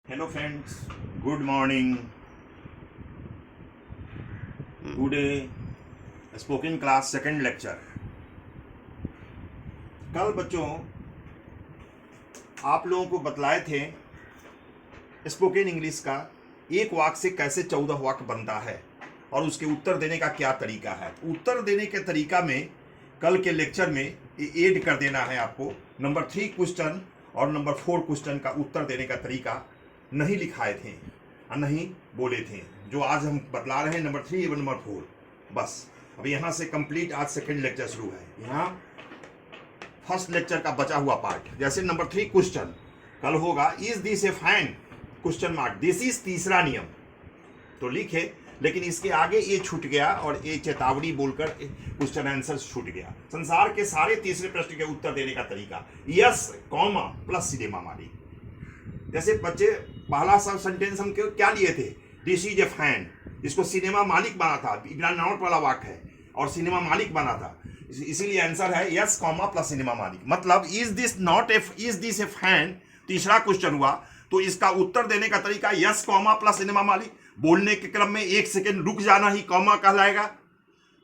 Hello friends, good morning. Today spoken class second lecture. कल बच्चों आप लोगों को बतलाए थे स्पोकन इंग्लिश का एक वाक्य से कैसे 14 वाक्य बनता है और उसके उत्तर देने का क्या तरीका है। उत्तर देने के तरीका में कल के लेक्चर में ऐड कर देना है आपको नंबर 3 क्वेश्चन और नंबर 4 क्वेश्चन का उत्तर देने का तरीका नहीं लिखाए थे और नहीं बोले थे, जो आज हम बतला रहे हैं नंबर 3 और नंबर 4। बस अब यहाँ से कंप्लीट आज सेकंड लेक्चर शुरू है। यहाँ फर्स्ट लेक्चर का बचा हुआ पार्ट, जैसे नंबर 3 क्वेश्चन कल होगा is this A fan question mark, this is तीसरा नियम तो लिखे, लेकिन इसके आगे ये छूट गया और ये चेतावनी बोलकर क्वेश्चन आंसर छूट गया। संसार के सारे तीसरे प्रश्न के उत्तर देने का तरीका यस कॉमा प्लस सिनेमा मारी। जैसे बच्चे पहला सब सेंटेंस हम क्या लिए थे, दिस इज ए फैन, इसको सिनेमा मालिक बना था, बिना नॉट वाला वाक्य है और सिनेमा मालिक बना था, इसीलिए आंसर है यस कॉमा प्लस सिनेमा मालिक। मतलब इज दिस ए फैन तीसरा क्वेश्चन हुआ तो इसका उत्तर देने का तरीका यस कॉमा प्लस सिनेमा मालिक। बोलने के क्रम में एक सेकेंड रुक जाना ही कॉमा कहलाएगा,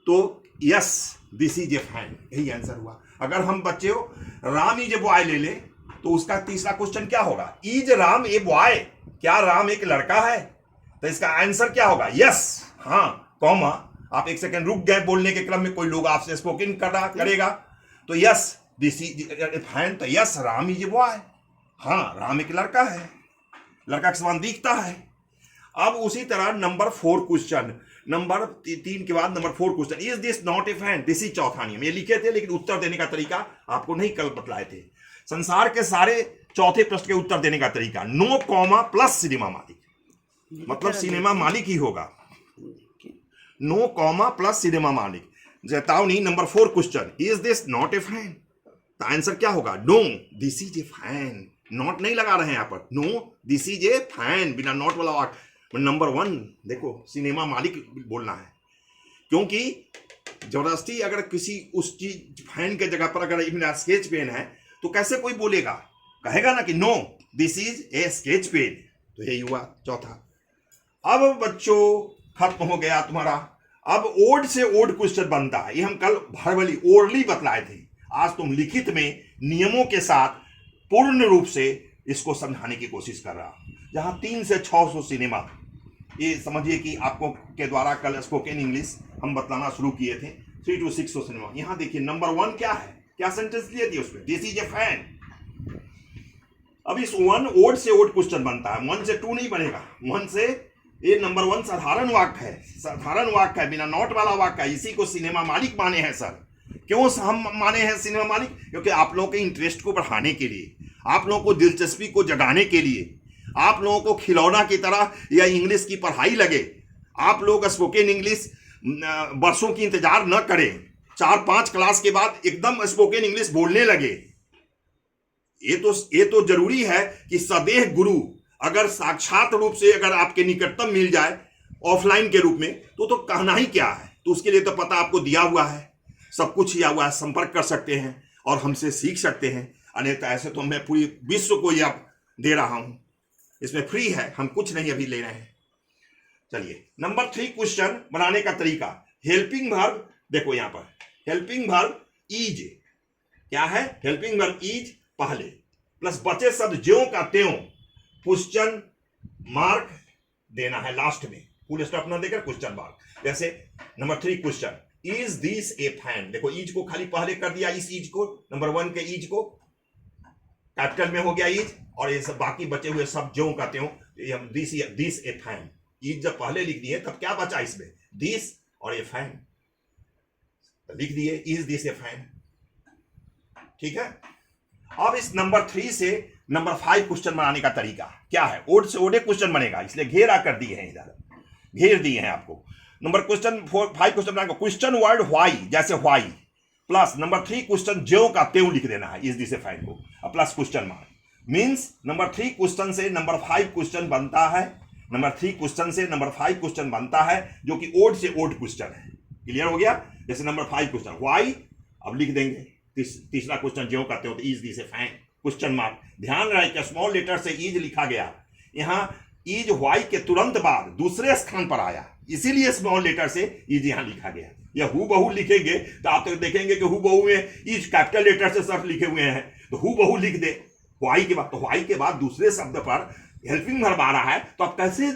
तो yes this is a fan, यही आंसर हुआ। अगर हम बच्चे हो राम इज ए बॉय ले ले तो उसका तीसरा क्वेश्चन क्या होगा, इज राम ए बॉय, क्या राम एक लड़का है, तो इसका आंसर क्या होगा यस, हाँ कॉमा। आप एक सेकंड रुक गए बोलने के क्रम में, कोई लोग आपसे स्पोकन करेगा तो यस दिस इज फैन, तो yes Ram is a boy, हाँ राम एक लड़का है, लड़का के समान दिखता है। अब उसी तरह नंबर 4 क्वेश्चन, नंबर 3 के बाद number 4 question is this not a fan, this is चौथा नियम। ये लिखे थे लेकिन उत्तर देने का तरीका आपको नहीं कल बतलाए थे। संसार के सारे चौथे प्रश्न के उत्तर देने का तरीका नो कॉमा प्लस सिनेमा मालिक, मतलब सिनेमा मालिक ही होगा, नो कॉमा प्लस सिनेमा मालिक। चेतावनी number 4 question is this not a fan, तो आंसर क्या होगा no this is a fan, not नहीं लगा रहे हैं यहाँ पर, no this is a fan, बिना नॉट वाला वाक्य। नंबर 1 देखो सिनेमा मालिक बोलना है, क्योंकि जबरदस्ती अगर किसी उस चीज फैन के जगह पर अगर स्केच पेन है तो कैसे कोई बोलेगा, कहेगा ना कि no this is a sketch pen, तो यही हुआ चौथा। अब बच्चों खत्म हो गया तुम्हारा, अब ओड से ओड क्वेश्चन बनता है। ये हम कल भरवली ओरली बतलाए थे, आज तुम लिखित में नियमों के साथ पूर्ण रूप से इसको समझाने की कोशिश कर रहा। जहां 3 से 600 सिनेमा, ये समझिए कि आपको के द्वारा कल स्पोकन इंग्लिश हम बतलाना शुरू किए थे 3 to 600 सिनेमा। यहां देखिए नंबर 1 क्या है, क्या सेंटेंस लिए थे उसमें, दिस इज ए फैन। अब इस 1 ओड से ओड क्वेश्चन बनता है, 1 से 2 नहीं बनेगा, 1 से ये नंबर 1 साधारण वाक्य है, साधारण वाक्य है, बिना नॉट वाला वाक्य है। इसी को सिनेमा मालिक माने हैं सर। क्यों हम माने हैं सिनेमा मालिक, क्योंकि आप लोगों के इंटरेस्ट को बढ़ाने के लिए, आप लोगों को दिलचस्पी को जगाने के लिए, आप लोगों को खिलौना की तरह या इंग्लिश की पढ़ाई लगे, आप लोग स्पोकन इंग्लिश वर्षों की इंतजार न करें, 4-5 क्लास के बाद एकदम स्पोकन इंग्लिश बोलने लगे। ये तो जरूरी है कि सदैह गुरु अगर साक्षात रूप से अगर आपके निकटतम मिल जाए ऑफलाइन के रूप में तो कहना ही क्या है। तो उसके लिए तो पता आपको दिया हुआ है, सब कुछ दिया हुआ है, संपर्क कर सकते हैं और हमसे सीख सकते हैं। अन्यथा ऐसे तो मैं पूरी विश्व को ये अब दे रहा हूं, इसमें फ्री है, हम कुछ नहीं अभी ले रहे हैं। चलिए नंबर 3 क्वेश्चन बनाने का तरीका, हेल्पिंग वर्ब देखो यहां पर, हेल्पिंग वर्ब इज क्या है, हेल्पिंग वर्ब इज पहले प्लस बचे शब्द ज्यों का त्यों क्वेश्चन मार्क देना है लास्ट में, फुल स्टॉप ना देकर क्वेश्चन मार्क। जैसे number 3 question is this A fan, देखो इज को खाली पहले कर दिया, इस इज को नंबर 1 के इज को कैपिटल में हो गया इज, और ये सब बाकी बचे हुए सब ज्यों का त्यों, दिस ए फैन, इज जब पहले लिख दिए तब क्या बचा इसमें, दिस और ए फैन, लिख दिए इज दिस ए फैन, ठीक है। अब इस नंबर 3 से नंबर 5 क्वेश्चन बनाने का तरीका क्या है, ओड से ओडे क्वेश्चन बनेगा, इसलिए घेरा कर दिए हैं, इधर घेर दिए हैं आपको। नंबर 5 क्वेश्चन बनाएगा, क्वेश्चन वर्ड व्हाई, जैसे व्हाई प्लस नंबर 3 क्वेश्चन ज्यों का त्यों लिख देना है, इज दिस ए फैन को plus question mark. Means number 3 question से नंबर 5 क्वेश्चन बनता है, नंबर 3 क्वेश्चन से नंबर 5 क्वेश्चन बनता है जो कि ओड से ओड क्वेश्चन है। क्लियर हो गया। जैसे नंबर 5 क्वेश्चन व्हाई, अब लिख देंगे तीसरा क्वेश्चन ज्यों करते हो तो is this A fan question mark. ध्यान रहे कि स्मॉल लेटर से इज लिखा गया, यहां इज वाई के तुरंत बाद दूसरे स्थान पर आया, इसीलिए स्मॉल लेटर से इज यहां लिखा गया। या हु बहु लिखेंगे तो आप तो देखेंगे कि हु बहु में इज कैपिटल लेटर से सब लिखे हुए हैं, तो हु बहु लिख दे वाई के बाद, तो वाई के बाद दूसरे शब्द पर हेल्पिंग वर्ब आ रहा है, तो आप कैसे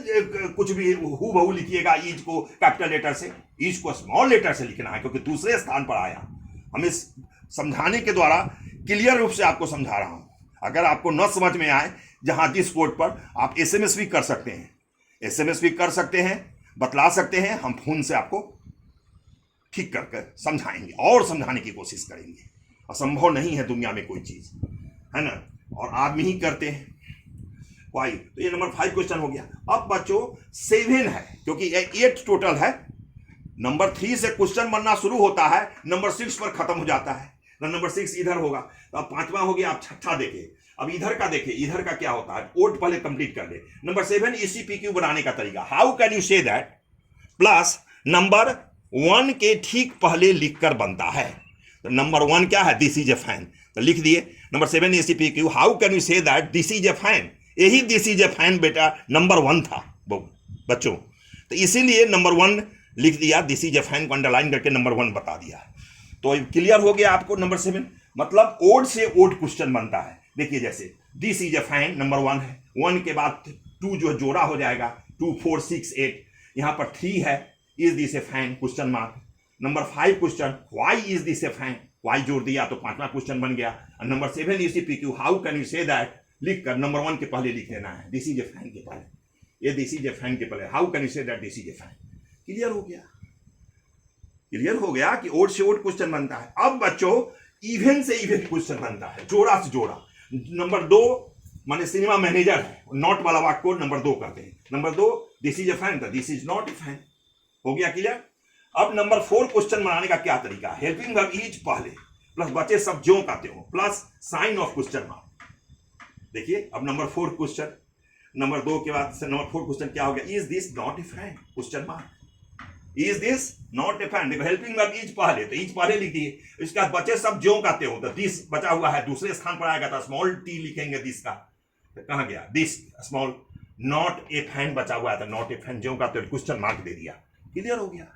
कुछ भी हु बहु लिखिएगा इज को कैपिटल लेटर से? इज को स्मॉल लेटर से लिखना है क्योंकि दूसरे स्थान पर आया। हम इस समझाने के द्वारा क्लियर रूप से आपको समझा रहा हूं। अगर आपको न समझ में आए जहां जिस पोर्ट पर आप एसएमएस भी कर सकते हैं, एसएमएस भी कर सकते हैं, बतला सकते हैं, हम फोन से आपको ठीक करके समझाएंगे और समझाने की कोशिश करेंगे। असंभव नहीं है दुनिया में कोई चीज, है ना, और आदमी ही करते हैं। वाई, तो ये नंबर 5 क्वेश्चन हो गया। अब बच्चों 7 है, क्योंकि 8 टोटल है। नंबर 3 से क्वेश्चन बनना शुरू होता है, नंबर 6 पर खत्म हो जाता है। नंबर 6 इधर होगा, तो अब 5वां हो गया। आप छठा देखिए, अब इधर का देखिए, इधर का क्या होता है, ओट पहले कंप्लीट कर ले। नंबर 7 ECPQ बनाने का तरीका, how can you say that plus number 1 के ठीक पहले लिखकर बनता है। तो नंबर 1 क्या है, दिस इज ए फैन, तो लिख दिए। Number 7 ECPQ, how can you say that this is a fan. यही दिस इज ए फैन बेटा नंबर 1 था बच्चों, तो इसीलिए नंबर 1 लिख दिया, दिस इज ए फैन को अंडरलाइन करके नंबर 1 बता दिया। तो क्लियर हो गया आपको। नंबर 7 मतलब ओड से ओड क्वेश्चन बनता है। देखिए जैसे this is a fan number 1 है, 1 के बाद 2 जो जोड़ा हो जाएगा, 2 4 6 8, यहां पर 3 है, is this A fan question mark. Number 5 question, why is this A fan, why जोड़ दिया तो 5वां क्वेश्चन बन गया। Number 7 ECPQ, how can you say that, लिखकर नंबर 1 के पहले लिख लेना है, दिस इज ए फैन के पहले, ये दिस इज ए फैन के पहले, how can you say that this is a fan. Clear हो गया, क्लियर हो गया कि ओड से ओड क्वेश्चन बनता है। अब बच्चों इवेंट से इवेंट क्वेश्चन बनता है, जोड़ा से जोड़ा। नंबर 2 माने सिनेमा मैनेजर है, नॉट वाला वाक्य को नंबर 2 कहते हैं। Number 2 this is a fan, this is not a fan. हो गया क्लियर। अब नंबर 4 क्वेश्चन बनाने का क्या तरीका है, हेल्पिंग वर्ब इज पहले प्लस बचे सब ज्यों कहते हो plus sign of question mark. देखिए अब नंबर 4 क्वेश्चन, नंबर 2 के बाद से नंबर 4 क्वेश्चन क्या हो गया, is this not a fan question mark, is this not a fan. देखो हेल्पिंग वर्ब इज पहले, तो इज पहले लिख दिए, इसके बाद बचे सब ज्यों कहते हो, तो दिस बचा हुआ है, दूसरे स्थान पर आएगा, तो स्मॉल टी लिखेंगे दिस का, तो कहां गया this small, not a fan बचा हुआ है, तो नॉट ए फैन ज्यों का तो क्वेश्चन मार्क दे दिया। क्लियर हो गया।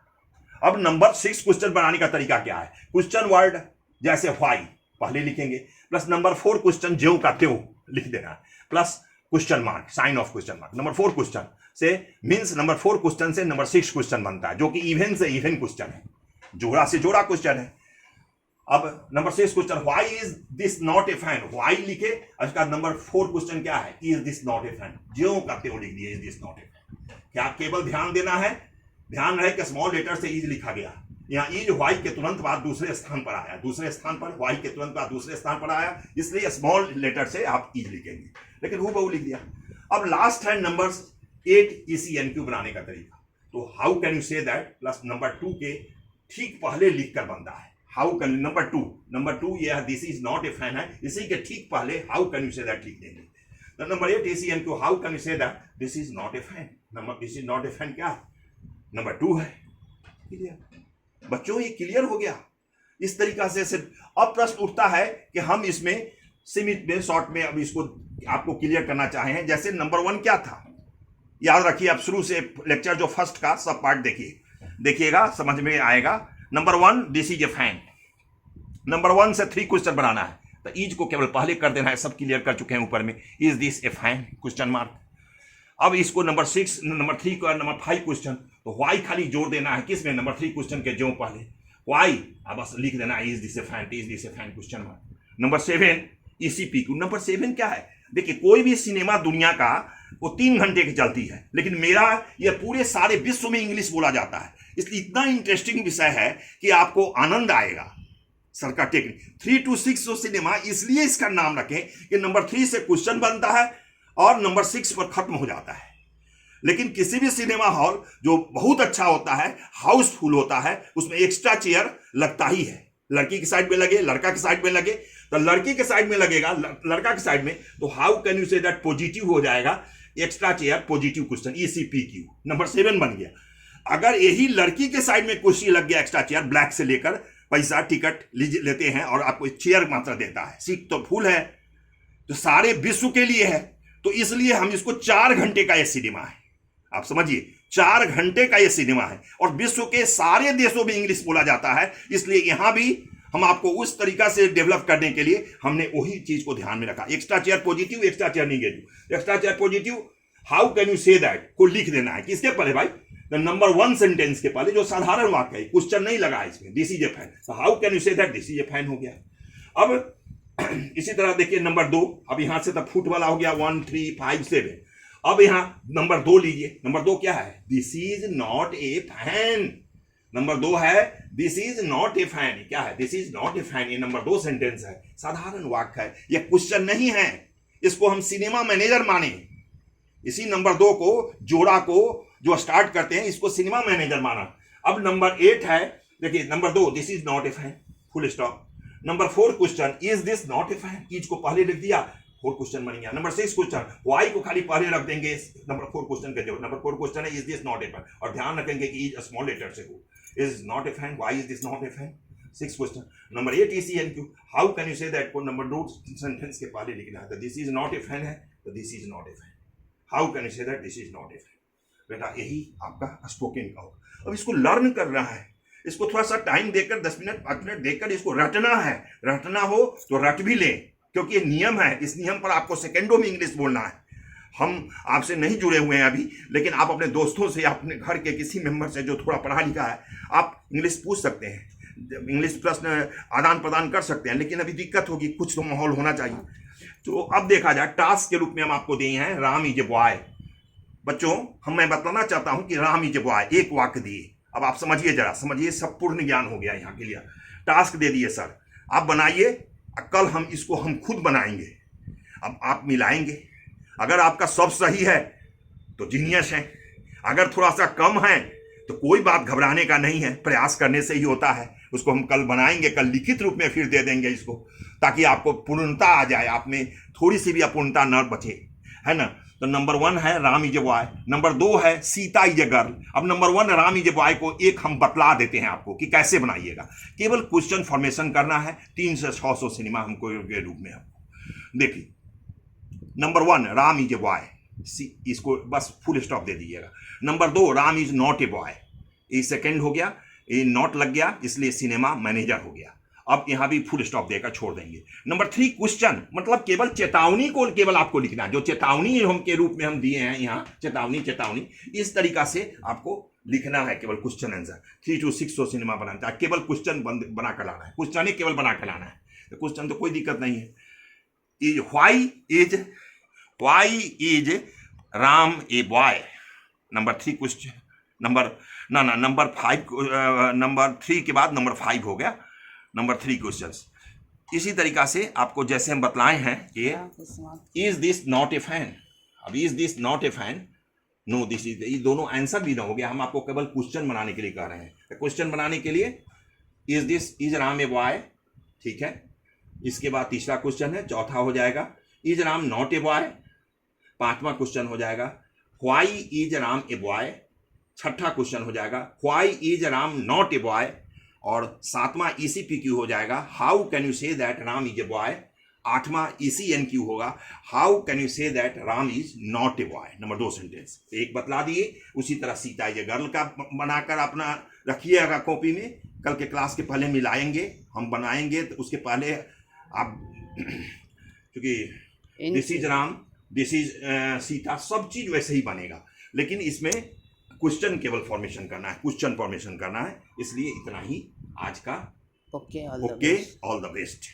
अब नंबर 6 क्वेश्चन बनाने का तरीका क्या है, क्वेश्चन वर्ड जैसे व्हाई पहले लिखेंगे प्लस नंबर 4 क्वेश्चन ज्यों का त्यों लिख देना है plus question mark, sign of question mark. Number 4 question से मींस नंबर 4 क्वेश्चन से नंबर 6 क्वेश्चन बनता है, जो कि इवेंट से इवेंट क्वेश्चन है, जोड़ा से जोड़ा क्वेश्चन है। अब number 6 question, why is this not a fan, why लिखे, उसका नंबर 4 क्वेश्चन क्या है, is this not a fan, ज्यों का त्यों लिख दिया, is this not a fan. क्या केवल ध्यान देना है, ध्यान रहे कि स्मॉल लेटर से इज लिखा गया, यहाँ इज वाई के तुरंत बाद दूसरे स्थान पर आया, दूसरे स्थान पर वाई के तुरंत बाद दूसरे स्थान पर आया, इसलिए स्मॉल लेटर से आप इज लिखेंगे, लेकिन हु बहु लिख दिया। अब लास्ट है नंबर 8 ECNQ बनाने का तरीका, तो how can you say that plus number 2 के ठीक पहले लिखकर बनता है, हाउ कैन नंबर 2 यह this is not a fan है, इसी के ठीक पहले how can you say that लिख देंगे। तो number 8 ECNQ, how can you say that this is not a fan, number this is not a fan क्या नंबर 2 है। क्लियर बच्चों, ये क्लियर हो गया। इस तरीका से अब प्रश्न उठता है कि हम इसमें सीमित में शॉर्ट में अब इसको आपको क्लियर करना चाहे हैं। जैसे नंबर 1 क्या था, याद रखिए, आप शुरू से लेक्चर जो फर्स्ट का सब पार्ट देखिएगा, समझ में आएगा। Number 1 this is a fan, number 1 से 3 क्वेश्चन बनाना है, तो इज को केवल पहले कर देना है, सब क्लियर कर चुके हैं ऊपर में, is this A fan question mark. अब इसको नंबर 6 नंबर 3 का नंबर 5 क्वेश्चन, तो वाई खाली जोड़ देना है किसमें, नंबर 3 क्वेश्चन के जो पहले वाई, अब बस लिख देना है is this A fan, is this A fan question mark. Number 7 ECPQ, number 7 क्या है, देखिए कोई भी सिनेमा दुनिया का वो 3 घंटे की चलती है, लेकिन मेरा ये पूरे सारे विश्व में इंग्लिश बोला जाता है, इसलिए इतना इंटरेस्टिंग विषय है कि आपको आनंद आएगा। सरकार टेक्निक 3 to 6 सिनेमा, इसलिए इसका नाम रखें कि नंबर 3 से क्वेश्चन बनता है और नंबर 6 पर खत्म हो जाता है। लेकिन किसी भी सिनेमा हॉल जो बहुत अच्छा होता है, हाउसफुल होता है, उसमें एक्स्ट्रा चेयर लगता ही है, लड़की की साइड में लगे, लड़का की साइड में लगे, तो लड़की के साइड में लगेगा, लड़का की साइड में, तो how can you say that positive हो जाएगा, extra chair positive question, ECPQ number 7 बन गया। अगर यही लड़की के साइड में कुर्सी लग गया, एक्स्ट्रा चेयर, ब्लैक से लेकर पैसा टिकट लेते हैं और आपको चेयर मात्रा देता है, सीट तो फुल है, तो सारे विश्व के लिए है, तो इसलिए हम इसको 4 घंटे का ये सिनेमा है, आप समझिए 4 घंटे का ये सिनेमा है, और विश्व के सारे देशों में इंग्लिश बोला जाता है। इसलिए यहां भी हम आपको उस तरीका से डेवलप करने के लिए हमने वही चीज को ध्यान में रखा। Extra chair positive, extra chair negative. Extra chair positive, how can you say that को लिख देना है। किसके पहले भाई? नंबर 1 सेंटेंस के पहले, जो साधारण वाक्य है, क्वेश्चन नहीं लगा है इसमें, दिस इज ए फैन, तो how can you say that this is a fan हो गया। अब इसी तरह देखिए नंबर 2, अब यहां से तब फुट वाला हो गया 1 3 5 7। अब यहां नंबर 2 लीजिए। नंबर 2 क्या है? This is not a fan. Number 2 है this is not a fan. क्या है? This is not a fan. ये नंबर 2 सेंटेंस है, साधारण वाक्य है, ये क्वेश्चन नहीं है। इसको हम सिनेमा मैनेजर माने। इसी नंबर 2 को, जोड़ा को जो स्टार्ट करते हैं, इसको सिनेमा मैनेजर माना। अब नंबर 8 है, देखिए number 2 this is not a fan, full stop. Number 4 question, is this not a fan, is को पहले लिख दिया, 4 क्वेश्चन बन गया। नंबर 6 क्वेश्चन, वाई को खाली पहले रख देंगे नंबर 4 क्वेश्चन के जवाब। नंबर 4 क्वेश्चन है is this not a fan, और ध्यान रखेंगे कि इज स्मॉल लेटर से हो, is not a fan, why is this not a fan. 6 question. Number 8 ECNQ, how can you say that को नंबर 2 सेंटेंस के पहले लिखना है। This is not a fan है, तो this is not a fan, how can you say that this is not a fan. बेटा यही आपका स्पोकन का होगा। अब इसको लर्न कर रहा है, इसको थोड़ा सा टाइम देकर 10 मिनट 5 मिनट देकर इसको रटना है। रटना हो तो रट भी ले, क्योंकि ये नियम है, इस नियम पर आपको सेकंडों में इंग्लिश बोलना है। हम आपसे नहीं जुड़े हुए हैं अभी, लेकिन आप अपने दोस्तों से, अपने घर के किसी मेंबर से जो थोड़ा पढ़ा लिखा है, आप इंग्लिश पूछ सकते हैं, इंग्लिश प्रश्न आदान प्रदान कर सकते हैं। लेकिन अभी दिक्कत होगी, कुछ तो माहौल होना चाहिए। तो अब देखा जाए, टास्क के रूप में हम आपको दिए हैं राम इज ए बॉय। बच्चों मैं बताना चाहता हूं कि राम इज ए बॉय, एक वाक्य दिए। अब आप समझिए, जरा समझिए, सब पूर्ण ज्ञान हो गया यहाँ के लिए। टास्क दे दिए सर, आप बनाइए, कल हम इसको हम खुद बनाएंगे। अब आप मिलाएंगे, अगर आपका सब सही है तो जीनियस है, अगर थोड़ा सा कम है तो कोई बात घबराने का नहीं है, प्रयास करने से ही होता है। उसको हम कल बनाएंगे, कल लिखित रूप में फिर दे देंगे इसको, ताकि आपको पूर्णता आ जाए, आप में थोड़ी सी भी अपूर्णता न बचे, है ना। तो नंबर 1 है Ram is a boy, number 2 है सीता इज ए गर्ल। अब number 1 Ram is a boy को एक हम बतला देते हैं आपको कि कैसे बनाइएगा। केवल क्वेश्चन फॉर्मेशन करना है, 300 से 600 सिनेमा हमको के रूप में आपको। देखिए number 1 Ram is a boy, इसको बस फुल स्टॉप दे दीजिएगा। Number 2 Ram is not a boy, ये सेकेंड हो गया, ये नॉट लग गया, इसलिए सिनेमा मैनेजर हो गया। अब यहां भी फुल स्टॉप देकर छोड़ देंगे। नंबर 3 क्वेश्चन, मतलब केवल चेतावनी को केवल आपको लिखना है, जो चेतावनी हम के रूप में हम दिए हैं यहाँ, चेतावनी चेतावनी, इस तरीका से आपको लिखना है, केवल क्वेश्चन आंसर। 3 to 600 सिनेमा बनाना है, केवल क्वेश्चन बना कर लाना है, क्वेश्चन ही केवल बना कर लाना है। तो क्वेश्चन तो कोई दिक्कत नहीं है। Why is Ram a boy, number 3 question, number 5, number 3 के बाद नंबर 5 हो गया, नंबर 3 क्वेश्चंस। इसी तरीका से आपको जैसे हम बतलाए हैं कि is this not a fan, अब is this not a fan, no this is, ये दोनों आंसर भी ना हो गया, हम आपको केवल क्वेश्चन बनाने के लिए कह रहे हैं। क्वेश्चन बनाने के लिए इज राम ए बॉय, ठीक है। इसके बाद तीसरा क्वेश्चन है, चौथा हो जाएगा is Ram not a boy, 5वां क्वेश्चन हो जाएगा why is Ram a boy, 6ठा क्वेश्चन हो जाएगा why is Ram not a boy, और 7वां ECPQ हो जाएगा how can you say that Ram is a boy, 8वां ECNQ होगा how can you say that Ram is not a boy. Number 2 sentence एक बतला दिए। उसी तरह सीता इज ए गर्ल का बनाकर अपना रखिएगा कॉपी में, कल के क्लास के पहले मिलाएंगे, हम बनाएंगे, तो उसके पहले आप क्योंकि this is Ram, this is Sita, सब चीज वैसे ही बनेगा, लेकिन इसमें क्वेश्चन केवल फॉर्मेशन करना है, क्वेश्चन फॉर्मेशन करना है। इसलिए इतना ही आज का। Okay, all the best.